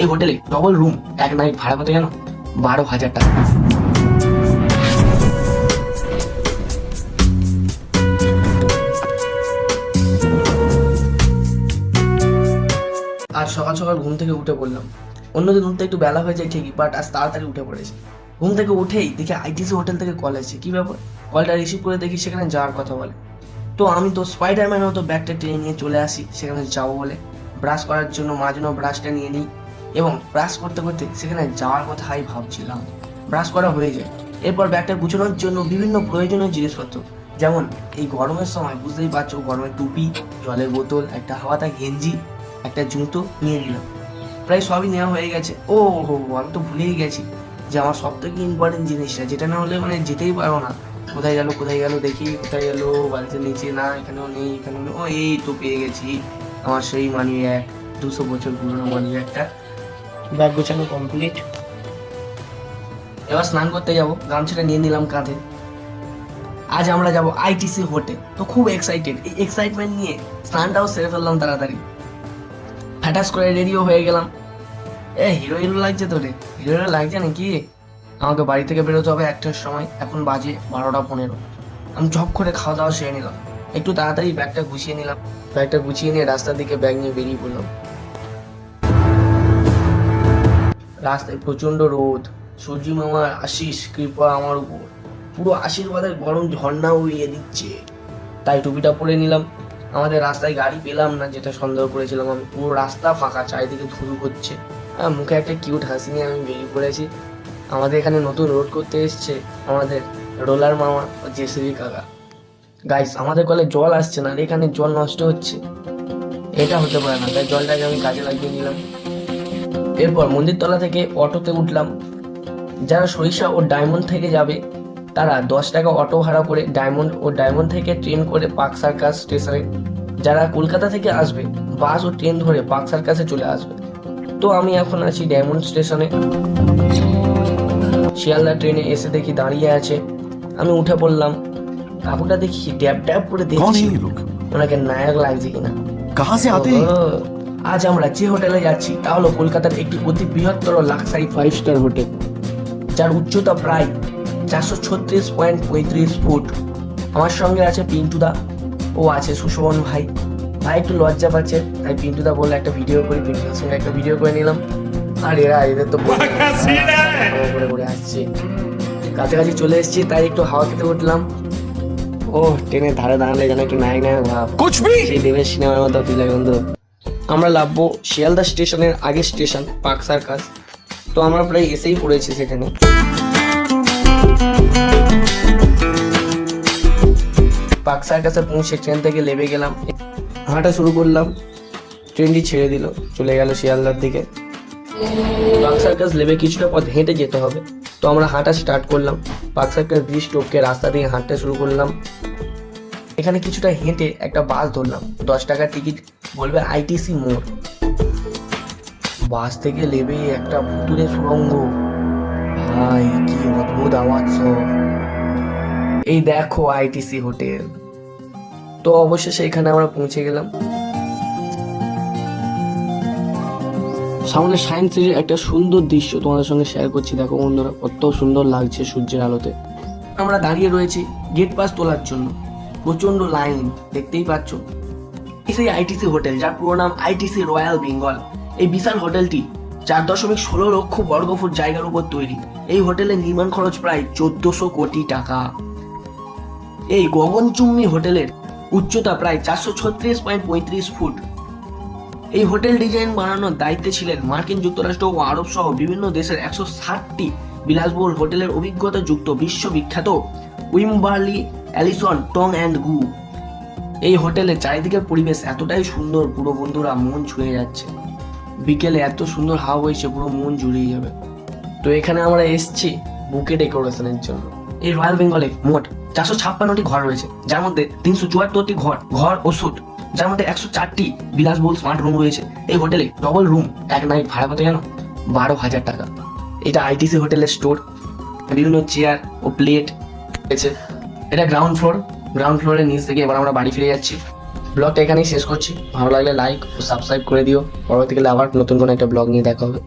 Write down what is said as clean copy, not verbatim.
এই হোটেলে double room এক নাইট ভাড়া কত জানো? 12,000 টাকা। আজ সকাল সকাল ঘুম থেকে উঠে পড়লাম। অন্যদিন উঠতে একটু বেলা হয়ে যায় ঠিকই, বাট আজ তাড়াতাড়ি উঠে পড়েছি। ঘুম থেকে উঠেই দেখি আইটিসি হোটেল থেকে কল আসছে। কি ব্যাপার? কলটা রিসিভ করে দেখি সেখানে যাওয়ার কথা বলে। তো আমি তো স্পাইডারম্যান মতো ব্যাগটা টেনে নিয়ে চলে আসি সেখানে যাবো বলে। ব্রাশ করার জন্য মাজনো ব্রাশটা নিয়ে নিই এবং ব্রাশ করতে করতে সেখানে যাওয়ার কথাই ভাবছিলাম। ব্রাশ করা হয়ে যায়। এরপর ব্যাগটা গুছানোর জন্য বিভিন্ন প্রয়োজনীয় জিনিসপত্র, যেমন এই গরমের সময় বুঝতেই পারছো, গরমের টুপি, জলের বোতল, একটা হাওয়াতা গেঞ্জি, একটা জুতো নিয়ে নিলাম। প্রায় সবই নেওয়া হয়ে গেছে। ও হো, আমি তো ভুলেই গেছি যে আমার সব থেকে ইম্পর্টেন্ট জিনিসটা, যেটা না হলে মানে যেতেই পারো না। কোথায় গেল দেখি, কোথায় গেল? বাড়িতে নিচে না, এখানেও নেই, এখানেও নেই। ও এই তো পেয়ে গেছি, আমার সেই মানি ব্যাগ, 200 বছর পুরনো মানি ব্যাগটা। ব্যাগ গোছানো কমপ্লিট। এবার স্নান করতে যাবো, গামছাটা নিয়ে নিলাম কাঁধে। আজ আমরা যাব আইটিসি হোটেল। তো খুব এক্সাইটেড। এই এক্সাইটমেন্ট নিয়ে স্নানটাও সেরে ফেললাম তাড়াতাড়ি। হ্যাটাস করে রেডিও হয়ে গেলাম। হিরো হিরো লাগছে তো রে? হিরো লাগছে নাকি? আমাকে বাড়ি থেকে বেরোতে হবে 1টার সময়। এখন বাজে 12:15। আমি ঝপ করে খাওয়া দাওয়া সেরে নিলাম। একটু তাড়াতাড়ি ব্যাগটা গুছিয়ে নিলাম। ব্যাগটা গুছিয়ে নিয়ে রাস্তার দিকে ব্যাগ নিয়ে বেরিয়ে পড়লাম। রাস্তায় প্রচন্ড রোদ। সূর্যি মামার আশিস কৃপা আমার উপর, পুরো আশীর্বাদের গরম ঝর্ণা উড়িয়ে দিচ্ছে। তাই টুপিটা পরে নিলাম। আমাদের রাস্তায় গাড়ি পেলাম না, যেটা সন্দেহ করেছিলাম আমি। পুরো রাস্তা ফাঁকা, চারিদিকে ধুলো হচ্ছে। মুখে একটা কিউট হাসি নিয়ে আমি বেরিয়ে পড়েছি। আমাদের এখানে নতুন রোড করতে এসছে আমাদের রোলার মামা ও জেসিবি কাকা। গাইস, আমাদের কলে জল আসছে না, এখানে জল নষ্ট হচ্ছে। এটা হতে পারে না, তাই জলটাকে আমি কাজে লাগিয়ে নিলাম। এরপর মন্দিরতলা থেকে অটোতে উঠলাম। যারা সরিষা ও ডায়মন্ড থেকে যাবে তারা 10 টাকা অটো ভাড়া করে ডায়মন্ড থেকে ট্রেন করে পার্ক সার্কাস স্টেশনে। যারা কলকাতা থেকে আসবে বাস ও ট্রেন ধরে পার্ক সার্কাসে চলে আসবে। তো আমি এখন আছি ডায়মন্ড স্টেশনে। শিয়ালদা ট্রেনে এসে দেখি দাঁড়িয়ে আছে। আমি উঠে পড়লাম। কাকুটা দেখি ড্যাব ড্যাব করে দেখছি ওনাকে নায়ক লাগছে কিনা। আজ আমরা যে হোটেলে যাচ্ছি তা হলো কলকাতার একটি অতি বৃহত্তর লাক্সারি 5 স্টার হোটেল, যার উচ্চতা প্রায় 436.35 ফুট। আমার সঙ্গে আছে পিন্টুদা ও আছে সুশোভন ভাই। ভাই একটু লজ্জা পাচ্ছে, তাই পিন্টুদা বললে একটা ভিডিও করি। পিন্টুদার সঙ্গে একটা ভিডিও করে নিলাম। আর এদের তো করে আসছে। কাছাকাছি চলে এসেছি, তাই একটু হাওয়া খেতে উঠলাম। ও ট্রেনের ধারে দাঁড়ালে যেন একটু নায়ক ভাব, সেই দেবের সিনেমার মতো ফিল হয় বন্ধু। আমরা নামবো শিয়ালদা স্টেশনের আগের স্টেশন পার্ক সার্কাস। তো আমরা প্রায় এসেই পড়েছি সেখানে। পার্ক সার্কাসে পৌঁছে ট্রেন থেকে নেমে গেলাম, হাঁটা শুরু করলাম। ট্রেনটি ছেড়ে দিল, চলে গেল শিয়ালদার দিকে। পার্ক সার্কাস নেমে কিছুটা পথ হেঁটে যেতে হবে। তো আমরা হাঁটা স্টার্ট করলাম। পার্ক সার্কাস ব্রিজ টপকে রাস্তা দিয়ে হাঁটতে শুরু করলাম। এখানে কিছুটা হেঁটে একটা বাস ধরলাম। 10 টাকার টিকিট, বলবে আইটিসি মোড়। বাস থেকে নেমে একটা ভুতুরে সুড়ঙ্গ। ভাই কি অদ্ভুত আওয়াজ সব। এই দেখো আইটিসি হোটেল। তো অবশেষে এখানে আমরা পৌঁছে গেলাম। সামনে সায়েন্স সিটির একটা সুন্দর দৃশ্য তোমাদের সঙ্গে শেয়ার করছি। দেখো বন্ধুরা, কত সুন্দর লাগছে সূর্যের আলোতে। আমরা দাঁড়িয়ে রয়েছি গেট পাস তোলার জন্য। প্রচন্ড লাইন, দেখতেই পাচ্ছ। সেই আইটিসি হোটেল, যার পুরো নাম আইটিসি রয়্যাল বেঙ্গল। এই বিশাল হোটেলটি 4.16 লক্ষ বর্গফুট জায়গার উপর তৈরি। এই হোটেলের নির্মাণ খরচ প্রায় 1400 কোটি টাকা। এই গগনচুম্বী হোটেলের উচ্চতা প্রায় 436.35 ফুট। এই হোটেল ডিজাইন বানানোর দায়িত্বে ছিলেন মার্কিন যুক্তরাষ্ট্র ও আরব সহ বিভিন্ন দেশের 160টি বিলাসবহুল হোটেলের অভিজ্ঞতা যুক্ত বিশ্ববিখ্যাত উইম্বারলি অ্যালিসন টং অ্যান্ড গু। এই হোটেলের চারিদিকের পরিবেশ এতটাই সুন্দর, পুরো বন্ধুরা মন ছুঁয়ে যাচ্ছে। বিকেলে এত সুন্দর হাওয়া বইছে, পুরো মন জুড়িয়ে যাবে। তো এখানে আমরা এসেছি বুকে ডেকোরেশনের জন্য। এই রয়্যাল বেঙ্গলে মোট 456টি ঘর রয়েছে, যার মধ্যে 374টি ঘর ও স্যুট, যার মধ্যে 104টি বিলাসবহুল স্মার্ট রুম রয়েছে। এই হোটেলে ডবল রুম এক নাইট ভাড়া কত জানো? 12,000 টাকা। এটা আইটিসি হোটেলের স্টোর, বিভিন্ন চেয়ার ও প্লেট রয়েছে। এটা গ্রাউন্ড ফ্লোরের নিচ থেকে এবার আমরা বাড়ি ফিরে যাচ্ছি। ব্লগটা এখানেই শেষ করছি। ভালো লাগলে লাইক ও সাবস্ক্রাইব করে দিও। পরবর্তীকালে আবার নতুন কোনো একটা ব্লগ নিয়ে দেখা হবে।